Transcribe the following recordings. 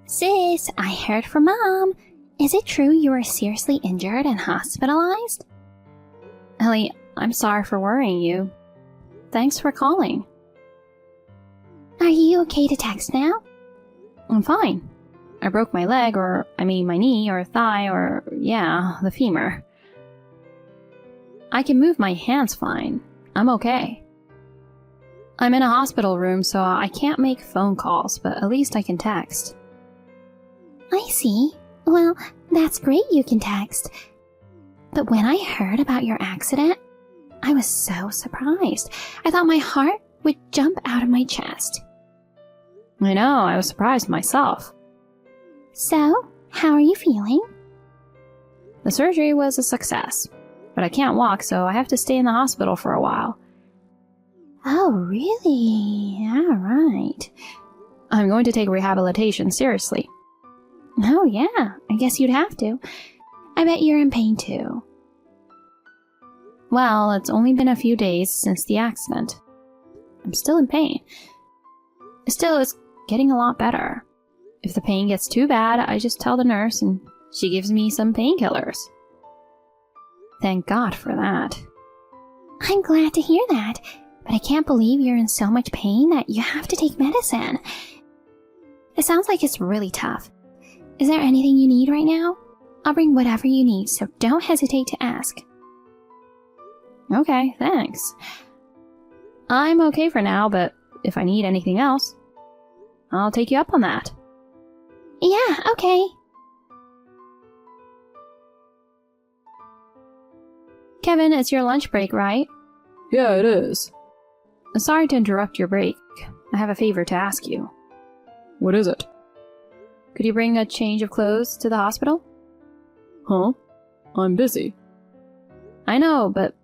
Sis, I heard from Mom. Is it true you were seriously injured and hospitalized? Ellie, I'm sorry for worrying you. Thanks for calling. Are you okay to text now? I'm fine. I broke my leg, my knee or thigh the femur. I can move my hands fine. I'm okay. I'm in a hospital room, so I can't make phone calls, but at least I can text. I see. Well, that's great you can text. But when I heard about your accident, I was so surprised. I thought my heart would jump out of my chest. I know, I was surprised myself. So, how are you feeling? The surgery was a success, but I can't walk, so I have to stay in the hospital for a while. Oh, really? All right. I'm going to take rehabilitation seriously. Oh, yeah. I guess you'd have to. I bet you're in pain, too. Well, it's only been a few days since the accident. I'm still in pain. Still, it's getting a lot better. If the pain gets too bad, I just tell the nurse and she gives me some painkillers. Thank God for that. I'm glad to hear that, but I can't believe you're in so much pain that you have to take medicine. It sounds like it's really tough. Is there anything you need right now? I'll bring whatever you need, so don't hesitate to ask. Okay, thanks. I'm okay for now, but if I need anything else, I'll take you up on that. Yeah, okay. Kevin, it's your lunch break, right? Yeah, it is. Sorry to interrupt your break. I have a favor to ask you. What is it? Could you bring a change of clothes to the hospital? Huh? I'm busy. I know, but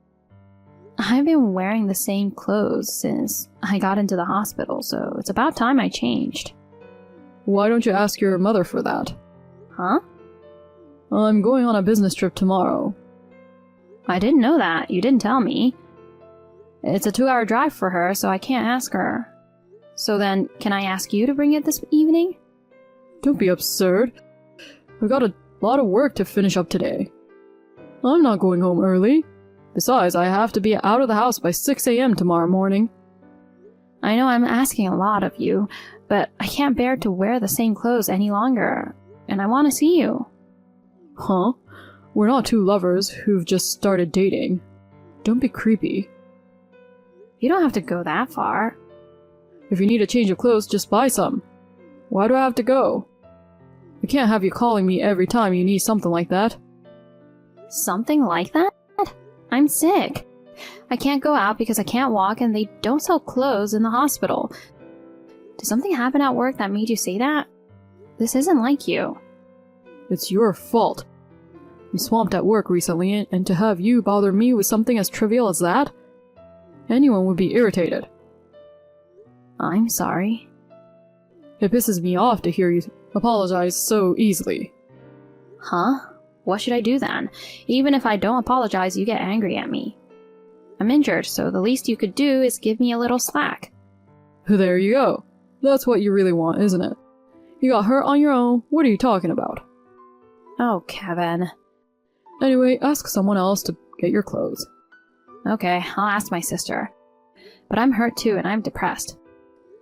I've been wearing the same clothes since I got into the hospital, so it's about time I changed. Why don't you ask your mother for that? Huh? I'm going on a business trip tomorrow. I didn't know that. You didn't tell me. It's a 2-hour drive for her, so I can't ask her. So then, can I ask you to bring it this evening? Don't be absurd. I've got a lot of work to finish up today. I'm not going home early. Besides, I have to be out of the house by 6 a.m. tomorrow morning. I know I'm asking a lot of you, but I can't bear to wear the same clothes any longer, and I want to see you. Huh? We're not two lovers who've just started dating. Don't be creepy. You don't have to go that far. If you need a change of clothes, just buy some. Why do I have to go? I can't have you calling me every time you need something like that. Something like that? I'm sick. I can't go out because I can't walk and they don't sell clothes in the hospital. Did something happen at work that made you say that? This isn't like you. It's your fault. I'm swamped at work recently, and to have you bother me with something as trivial as that? Anyone would be irritated. I'm sorry. It pisses me off to hear you apologize so easily. Huh? What should I do then? Even if I don't apologize, you get angry at me. I'm injured, so the least you could do is give me a little slack. There you go. That's what you really want, isn't it? You got hurt on your own. What are you talking about? Oh, Kevin. Anyway, ask someone else to get your clothes. Okay, I'll ask my sister. But I'm hurt too, and I'm depressed.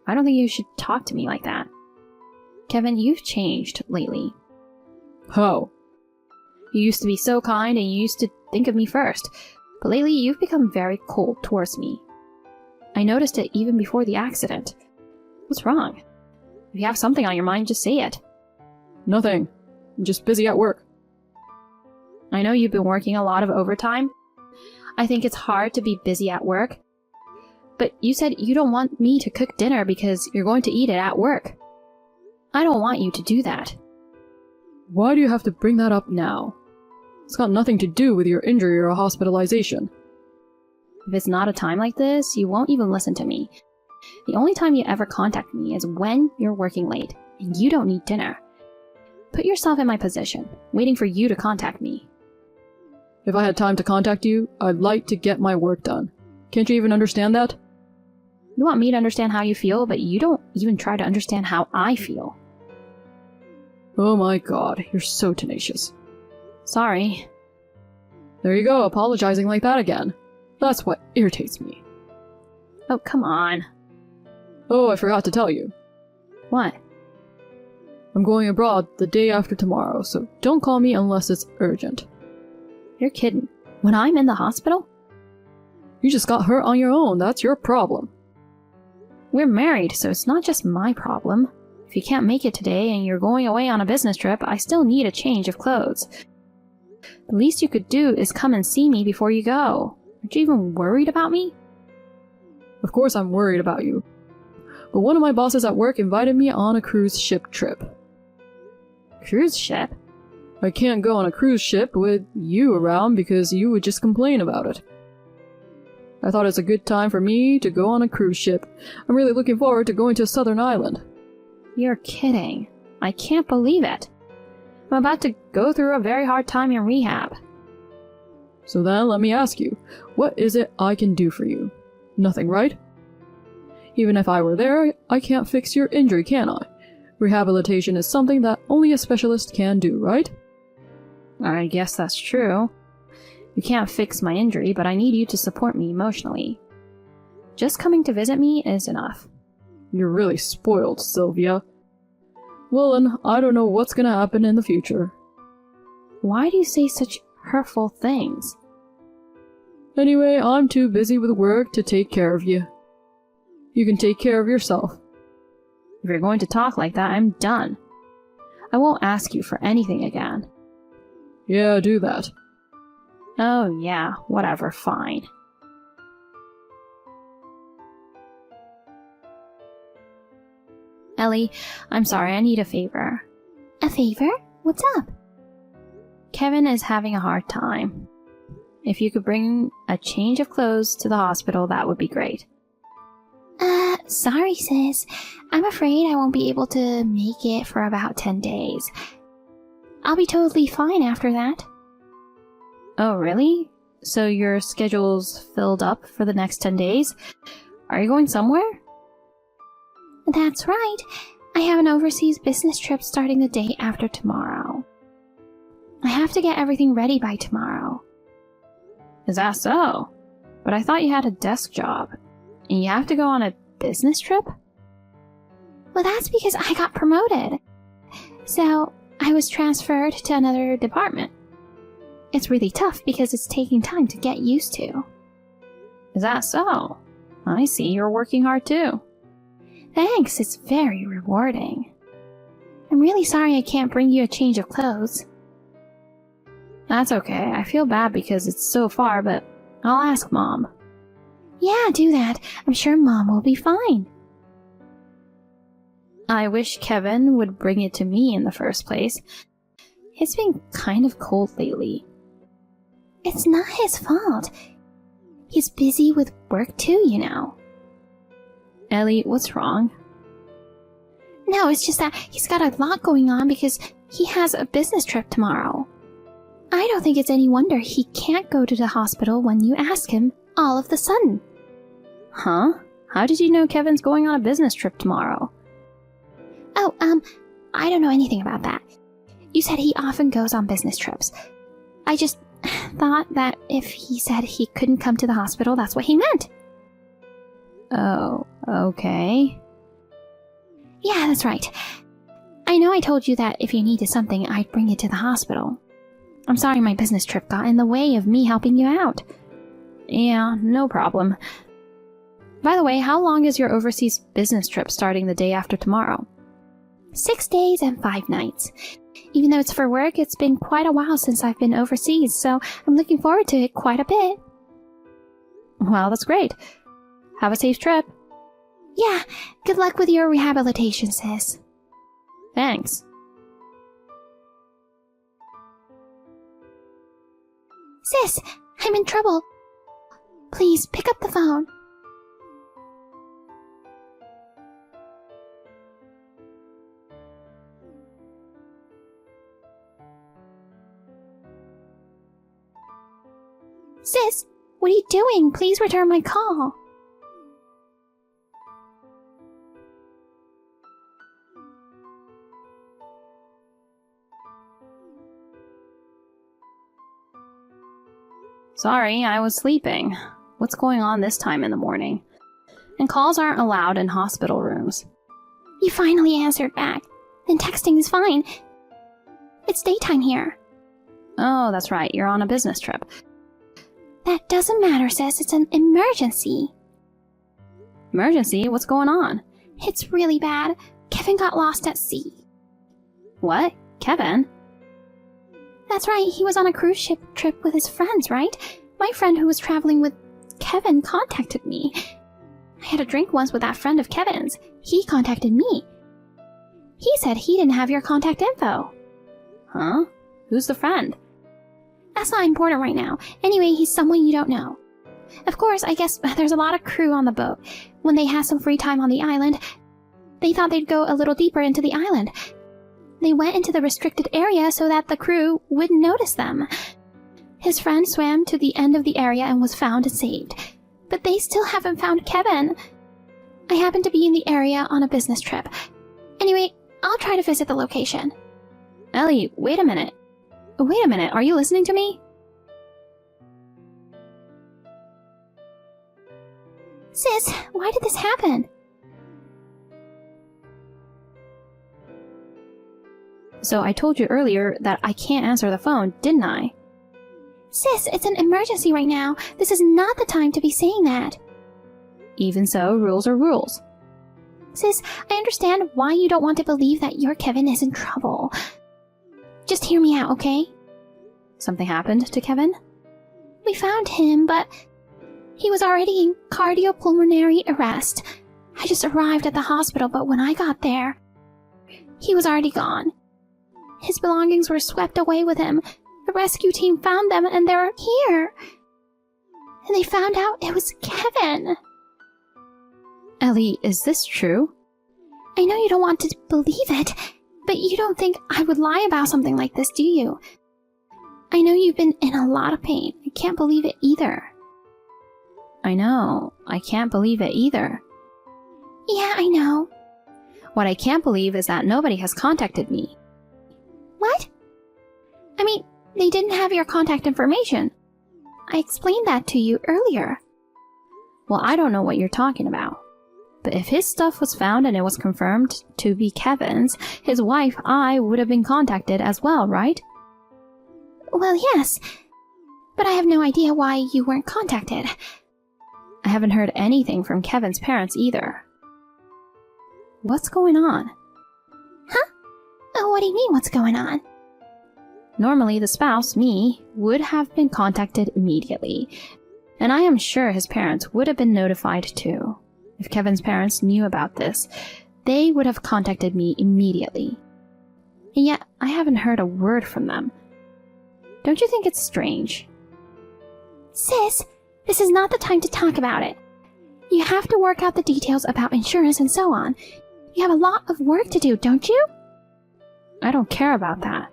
I don't think you should talk to me like that. Kevin, you've changed lately. How? You used to be so kind and you used to think of me first, but lately you've become very cold towards me. I noticed it even before the accident. What's wrong? If you have something on your mind, just say it. Nothing. I'm just busy at work. I know you've been working a lot of overtime. I think it's hard to be busy at work. But you said you don't want me to cook dinner because you're going to eat it at work. I don't want you to do that. Why do you have to bring that up now? It's got nothing to do with your injury or hospitalization. If it's not a time like this, you won't even listen to me. The only time you ever contact me is when you're working late, and you don't need dinner. Put yourself in my position, waiting for you to contact me. If I had time to contact you, I'd like to get my work done. Can't you even understand that? You want me to understand how you feel, but you don't even try to understand how I feel. Oh my god, you're so tenacious. Sorry. There you go, apologizing like that again. That's what irritates me. Oh, come on. Oh, I forgot to tell you. What? I'm going abroad the day after tomorrow, so don't call me unless it's urgent. You're kidding. When I'm in the hospital? You just got hurt on your own, that's your problem. We're married, so it's not just my problem. If you can't make it today and you're going away on a business trip, I still need a change of clothes. The least you could do is come and see me before you go. Aren't you even worried about me? Of course I'm worried about you. But one of my bosses at work invited me on a cruise ship trip. Cruise ship? I can't go on a cruise ship with you around because you would just complain about it. I thought it's a good time for me to go on a cruise ship. I'm really looking forward to going to a southern island. You're kidding. I can't believe it. I'm about to go through a very hard time in rehab. So then let me ask you, what is it I can do for you? Nothing, right? Even if I were there, I can't fix your injury, can I? Rehabilitation is something that only a specialist can do, right? I guess that's true. You can't fix my injury, but I need you to support me emotionally. Just coming to visit me is enough. You're really spoiled, Sylvia. Well, then, I don't know what's gonna happen in the future. Why do you say such hurtful things? Anyway, I'm too busy with work to take care of you. You can take care of yourself. If you're going to talk like that, I'm done. I won't ask you for anything again. Yeah, do that. Oh yeah, whatever, fine. Ellie, I'm sorry, I need a favor. A favor? What's up? Kevin is having a hard time. If you could bring a change of clothes to the hospital, that would be great. Sorry, sis. I'm afraid I won't be able to make it for about 10 days. I'll be totally fine after that. Oh, really? So your schedule's filled up for the next 10 days? Are you going somewhere? That's right. I have an overseas business trip starting the day after tomorrow. I have to get everything ready by tomorrow. Is that so? But I thought you had a desk job. And you have to go on a business trip? Well, that's because I got promoted. So, I was transferred to another department. It's really tough because it's taking time to get used to. Is that so? I see you're working hard too. Thanks, it's very rewarding. I'm really sorry I can't bring you a change of clothes. That's okay. I feel bad because it's so far, but I'll ask Mom. Yeah, do that. I'm sure Mom will be fine. I wish Kevin would bring it to me in the first place. It's been kind of cold lately. It's not his fault. He's busy with work too, you know. Ellie, what's wrong? No, it's just that he's got a lot going on because he has a business trip tomorrow. I don't think it's any wonder he can't go to the hospital when you ask him all of the sudden. Huh? How did you know Kevin's going on a business trip tomorrow? Oh, I don't know anything about that. You said he often goes on business trips. I just thought that if he said he couldn't come to the hospital, that's what he meant. Oh, okay. Yeah, that's right. I know I told you that if you needed something, I'd bring it to the hospital. I'm sorry my business trip got in the way of me helping you out. Yeah, no problem. By the way, how long is your overseas business trip starting the day after tomorrow? 6 days and 5 nights. Even though it's for work, it's been quite a while since I've been overseas, so I'm looking forward to it quite a bit. Well, that's great. Have a safe trip. Yeah, good luck with your rehabilitation, sis. Thanks. Sis, I'm in trouble. Please, pick up the phone. Sis, what are you doing? Please return my call. Sorry, I was sleeping. What's going on this time in the morning? And calls aren't allowed in hospital rooms. You finally answered back. Then texting is fine. It's daytime here. Oh, that's right, you're on a business trip. That doesn't matter, sis. It's an emergency. Emergency? What's going on? It's really bad. Kevin got lost at sea. What? Kevin? That's right, he was on a cruise ship trip with his friends, right? My friend who was traveling with Kevin contacted me. I had a drink once with that friend of Kevin's. He contacted me. He said he didn't have your contact info. Huh? Who's the friend? That's not important right now. Anyway, he's someone you don't know. Of course, I guess there's a lot of crew on the boat. When they had some free time on the island, they thought they'd go a little deeper into the island. They went into the restricted area so that the crew wouldn't notice them. His friend swam to the end of the area and was found and saved. But they still haven't found Kevin. I happened to be in the area on a business trip. Anyway, I'll try to visit the location. Ellie, wait a minute. Wait a minute, are you listening to me? Sis, why did this happen? So I told you earlier that I can't answer the phone, didn't I? Sis, it's an emergency right now. This is not the time to be saying that. Even so, rules are rules. Sis, I understand why you don't want to believe that your Kevin is in trouble. Just hear me out, okay? Something happened to Kevin? We found him, but he was already in cardiopulmonary arrest. I just arrived at the hospital, but when I got there, he was already gone. His belongings were swept away with him. The rescue team found them and they're here. And they found out it was Kevin. Ellie, is this true? I know you don't want to believe it, but you don't think I would lie about something like this, do you? I know you've been in a lot of pain. I can't believe it either. I know. I can't believe it either. Yeah, I know. What I can't believe is that nobody has contacted me. What? I mean, they didn't have your contact information. I explained that to you earlier. Well, I don't know what you're talking about. But if his stuff was found and it was confirmed to be Kevin's, his wife, I would have been contacted as well, right? Well, yes. But I have no idea why you weren't contacted. I haven't heard anything from Kevin's parents either. What's going on? Huh? Oh, what do you mean, what's going on? Normally, the spouse, me, would have been contacted immediately. And I am sure his parents would have been notified too. If Kevin's parents knew about this, they would have contacted me immediately. And yet, I haven't heard a word from them. Don't you think it's strange? Sis, this is not the time to talk about it. You have to work out the details about insurance and so on. You have a lot of work to do, don't you? I don't care about that.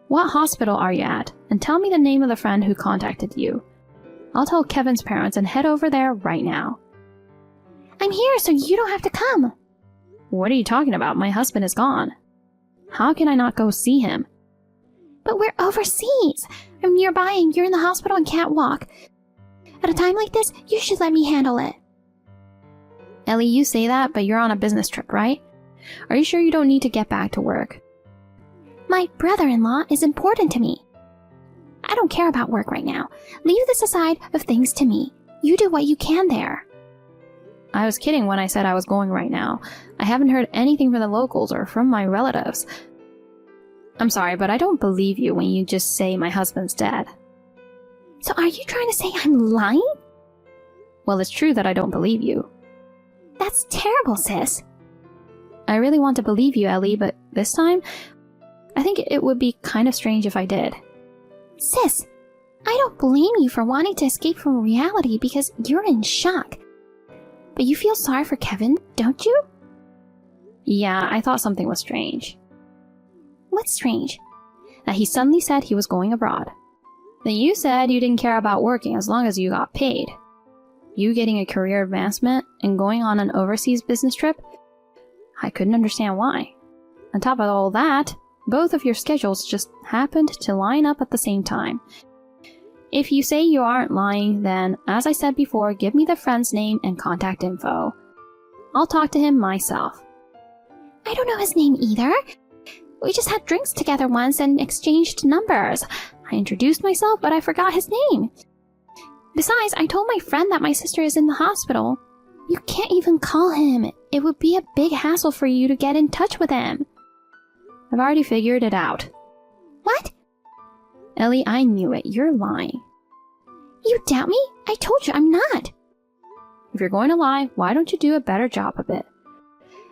What hospital are you at? And tell me the name of the friend who contacted you. I'll tell Kevin's parents and head over there right now. I'm here, so you don't have to come. What are you talking about? My husband is gone. How can I not go see him? But we're overseas. I'm nearby and you're in the hospital and can't walk. At a time like this, you should let me handle it. Ellie, you say that, but you're on a business trip, right? Are you sure you don't need to get back to work? My brother-in-law is important to me. I don't care about work right now. Leave this aside of things to me. You do what you can there. I was kidding when I said I was going right now. I haven't heard anything from the locals or from my relatives. I'm sorry, but I don't believe you when you just say my husband's dead. So are you trying to say I'm lying? Well, it's true that I don't believe you. That's terrible, sis. I really want to believe you, Ellie, but this time, I think it would be kind of strange if I did. Sis, I don't blame you for wanting to escape from reality because you're in shock. But you feel sorry for Kevin, don't you? Yeah, I thought something was strange. What's strange? That he suddenly said he was going abroad. Then you said you didn't care about working as long as you got paid. You getting a career advancement and going on an overseas business trip? I couldn't understand why. On top of all that, both of your schedules just happened to line up at the same time. If you say you aren't lying, then, as I said before, give me the friend's name and contact info. I'll talk to him myself. I don't know his name either. We just had drinks together once and exchanged numbers. I introduced myself, but I forgot his name. Besides, I told my friend that my sister is in the hospital. You can't even call him. It would be a big hassle for you to get in touch with him. I've already figured it out. What? Ellie, I knew it. You're lying. You doubt me? I told you I'm not. If you're going to lie, why don't you do a better job of it?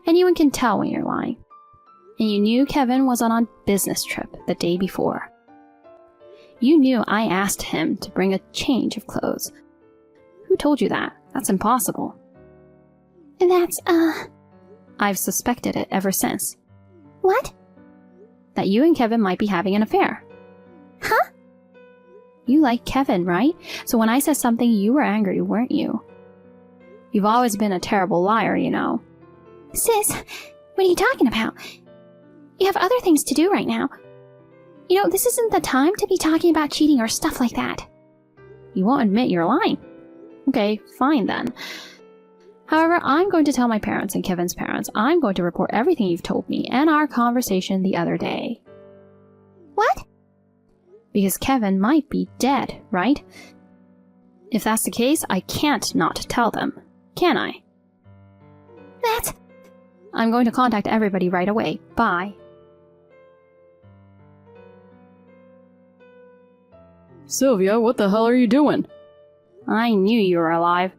Anyone can tell when you're lying. And you knew Kevin was on a business trip the day before. You knew I asked him to bring a change of clothes. Who told you that? That's impossible. I've suspected it ever since. What? That you and Kevin might be having an affair. Huh? You like Kevin, right? So when I said something, you were angry, weren't you? You've always been a terrible liar, you know. Sis, what are you talking about? You have other things to do right now. You know, this isn't the time to be talking about cheating or stuff like that. You won't admit you're lying. Okay, fine then. However, I'm going to tell my parents and Kevin's parents. I'm going to report everything you've told me and our conversation the other day. What? Because Kevin might be dead, right? If that's the case, I can't not tell them, can I? I'm going to contact everybody right away. Bye. Sylvia, what the hell are you doing? I knew you were alive.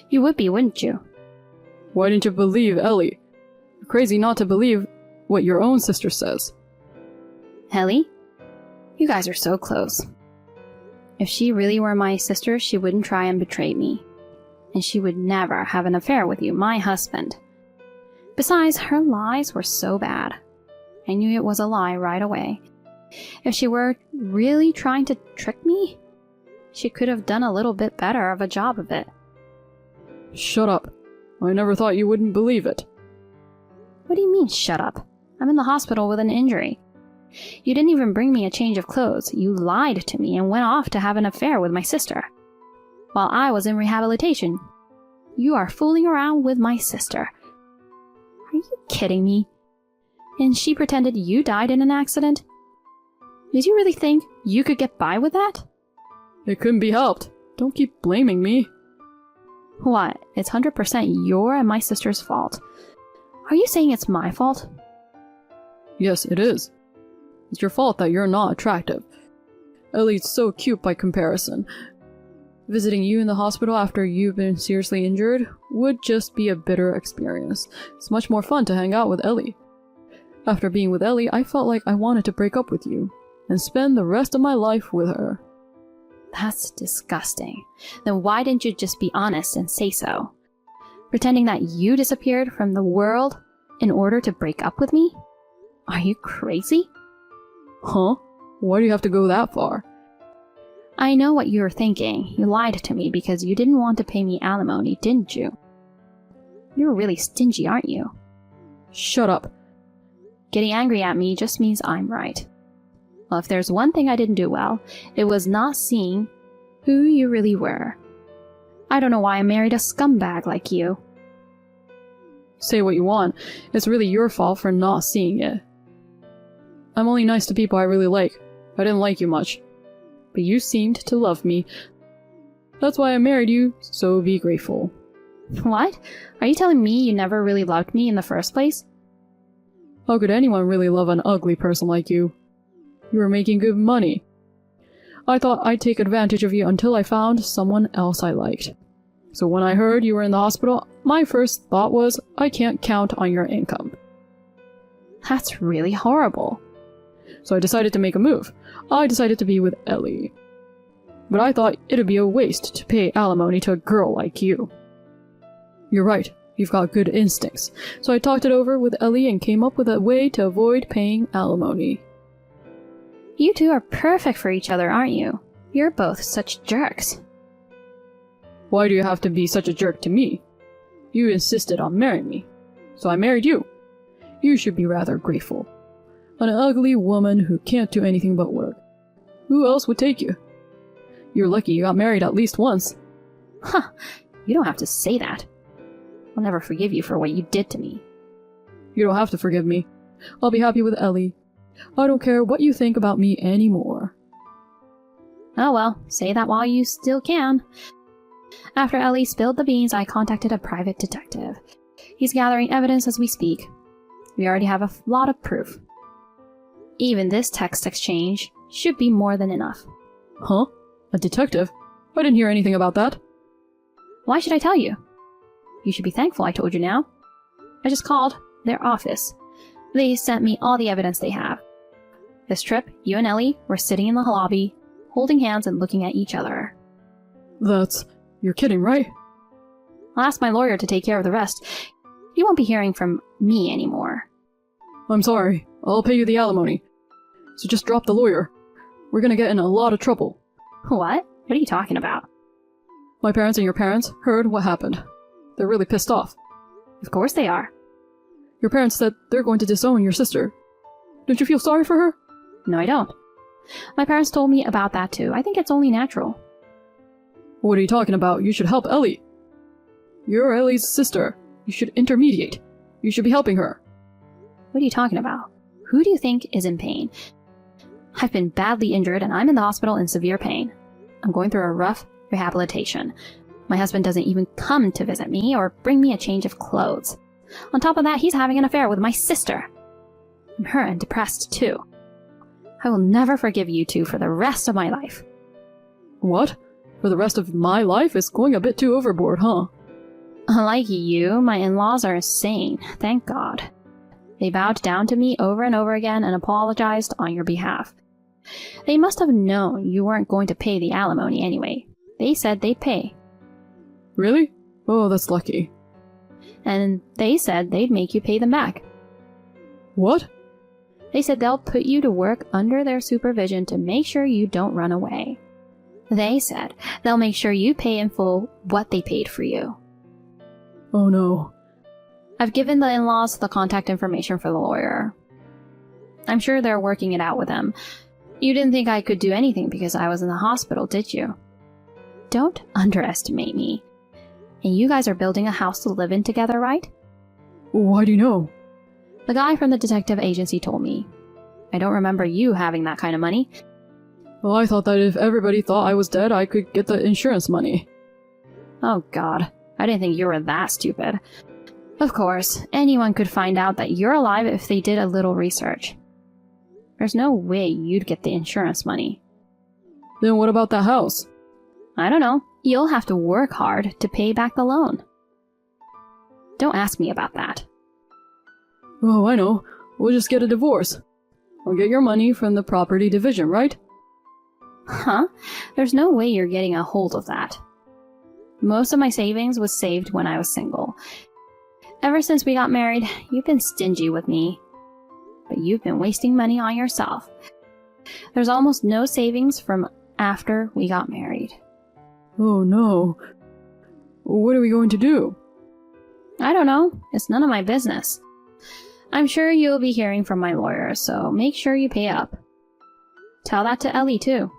You would be, wouldn't you? Why didn't you believe Ellie? You're crazy not to believe what your own sister says. Ellie? You guys are so close. If she really were my sister, she wouldn't try and betray me. And she would never have an affair with you, my husband. Besides, her lies were so bad. I knew it was a lie right away. If she were really trying to trick me, she could have done a little bit better of a job of it. Shut up. I never thought you wouldn't believe it. What do you mean, shut up? I'm in the hospital with an injury. You didn't even bring me a change of clothes. You lied to me and went off to have an affair with my sister. While I was in rehabilitation, you are fooling around with my sister. Are you kidding me? And she pretended you died in an accident? Did you really think you could get by with that? It couldn't be helped. Don't keep blaming me. What? It's 100% your and my sister's fault. Are you saying it's my fault? Yes, it is. It's your fault that you're not attractive. Ellie's so cute by comparison. Visiting you in the hospital after you've been seriously injured would just be a bitter experience. It's much more fun to hang out with Ellie. After being with Ellie, I felt like I wanted to break up with you and spend the rest of my life with her. That's disgusting. Then why didn't you just be honest and say so? Pretending that you disappeared from the world in order to break up with me? Are you crazy? Huh? Why do you have to go that far? I know what you were thinking. You lied to me because you didn't want to pay me alimony, didn't you? You're really stingy, aren't you? Shut up. Getting angry at me just means I'm right. Well, if there's one thing I didn't do well, it was not seeing who you really were. I don't know why I married a scumbag like you. Say what you want. It's really your fault for not seeing it. I'm only nice to people I really like. I didn't like you much. But you seemed to love me. That's why I married you, so be grateful. What? Are you telling me you never really loved me in the first place? How could anyone really love an ugly person like you? You were making good money. I thought I'd take advantage of you until I found someone else I liked. So when I heard you were in the hospital, my first thought was, I can't count on your income. That's really horrible. So I decided to make a move. I decided to be with Ellie. But I thought it'd be a waste to pay alimony to a girl like you. You're right, you've got good instincts. So I talked it over with Ellie and came up with a way to avoid paying alimony. You two are perfect for each other, aren't you? You're both such jerks. Why do you have to be such a jerk to me? You insisted on marrying me, so I married you. You should be rather grateful. An ugly woman who can't do anything but work. Who else would take you? You're lucky you got married at least once. Huh, you don't have to say that. I'll never forgive you for what you did to me. You don't have to forgive me. I'll be happy with Ellie. I don't care what you think about me anymore. Oh well, say that while you still can. After Ellie spilled the beans, I contacted a private detective. He's gathering evidence as we speak. We already have a lot of proof. Even this text exchange should be more than enough. Huh? A detective? I didn't hear anything about that. Why should I tell you? You should be thankful I told you now. I just called their office. They sent me all the evidence they have. This trip, you and Ellie were sitting in the lobby, holding hands and looking at each other. You're kidding, right? I'll ask my lawyer to take care of the rest. You won't be hearing from me anymore. I'm sorry. I'll pay you the alimony. So just drop the lawyer. We're gonna get in a lot of trouble. What? What are you talking about? My parents and your parents heard what happened. They're really pissed off. Of course they are. Your parents said they're going to disown your sister. Don't you feel sorry for her? No, I don't. My parents told me about that too. I think it's only natural. What are you talking about? You should help Ellie. You're Ellie's sister. You should intermediate. You should be helping her. What are you talking about? Who do you think is in pain? I've been badly injured and I'm in the hospital in severe pain. I'm going through a rough rehabilitation. My husband doesn't even come to visit me or bring me a change of clothes. On top of that, he's having an affair with my sister. I'm hurt and depressed too. I will never forgive you two for the rest of my life. What? For the rest of my life? It's going a bit too overboard, huh? Unlike you, my in-laws are sane, thank God. They bowed down to me over and over again and apologized on your behalf. They must have known you weren't going to pay the alimony anyway. They said they'd pay. Really? Oh, that's lucky. And they said they'd make you pay them back. What? They said they'll put you to work under their supervision to make sure you don't run away. They said they'll make sure you pay in full what they paid for you. Oh no. I've given the in-laws the contact information for the lawyer. I'm sure they're working it out with them. You didn't think I could do anything because I was in the hospital, did you? Don't underestimate me. And you guys are building a house to live in together, right? Why do you know? The guy from the detective agency told me. I don't remember you having that kind of money. Well, I thought that if everybody thought I was dead, I could get the insurance money. Oh God, I didn't think you were that stupid. Of course, anyone could find out that you're alive if they did a little research. There's no way you'd get the insurance money. Then what about that house? I don't know. You'll have to work hard to pay back the loan. Don't ask me about that. Oh, I know. We'll just get a divorce. I'll get your money from the property division, right? Huh? There's no way you're getting a hold of that. Most of my savings was saved when I was single. Ever since we got married, you've been stingy with me. But you've been wasting money on yourself. There's almost no savings from after we got married. Oh no. What are we going to do? I don't know. It's none of my business. I'm sure you'll be hearing from my lawyer, so make sure you pay up. Tell that to Ellie, too.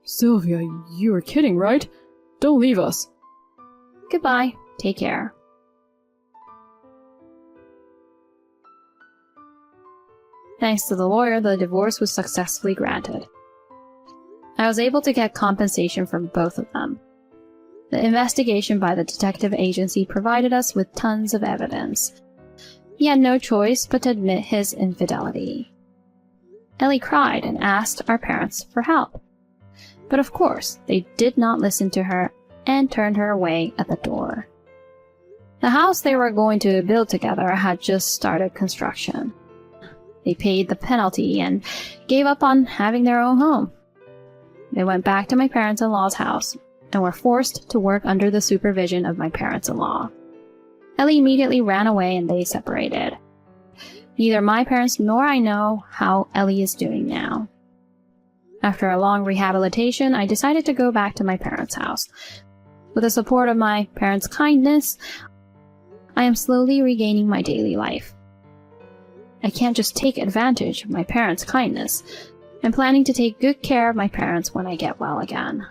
Sylvia, you are kidding, right? Don't leave us. Goodbye. Take care. Thanks to the lawyer, the divorce was successfully granted. I was able to get compensation from both of them. The investigation by the detective agency provided us with tons of evidence. He had no choice but to admit his infidelity. Ellie cried and asked our parents for help. But of course, they did not listen to her and turned her away at the door. The house they were going to build together had just started construction. They paid the penalty and gave up on having their own home. They went back to my parents-in-law's house and were forced to work under the supervision of my parents-in-law. Ellie immediately ran away and they separated. Neither my parents nor I know how Ellie is doing now. After a long rehabilitation, I decided to go back to my parents' house. With the support of my parents' kindness, I am slowly regaining my daily life. I can't just take advantage of my parents' kindness. I'm planning to take good care of my parents when I get well again.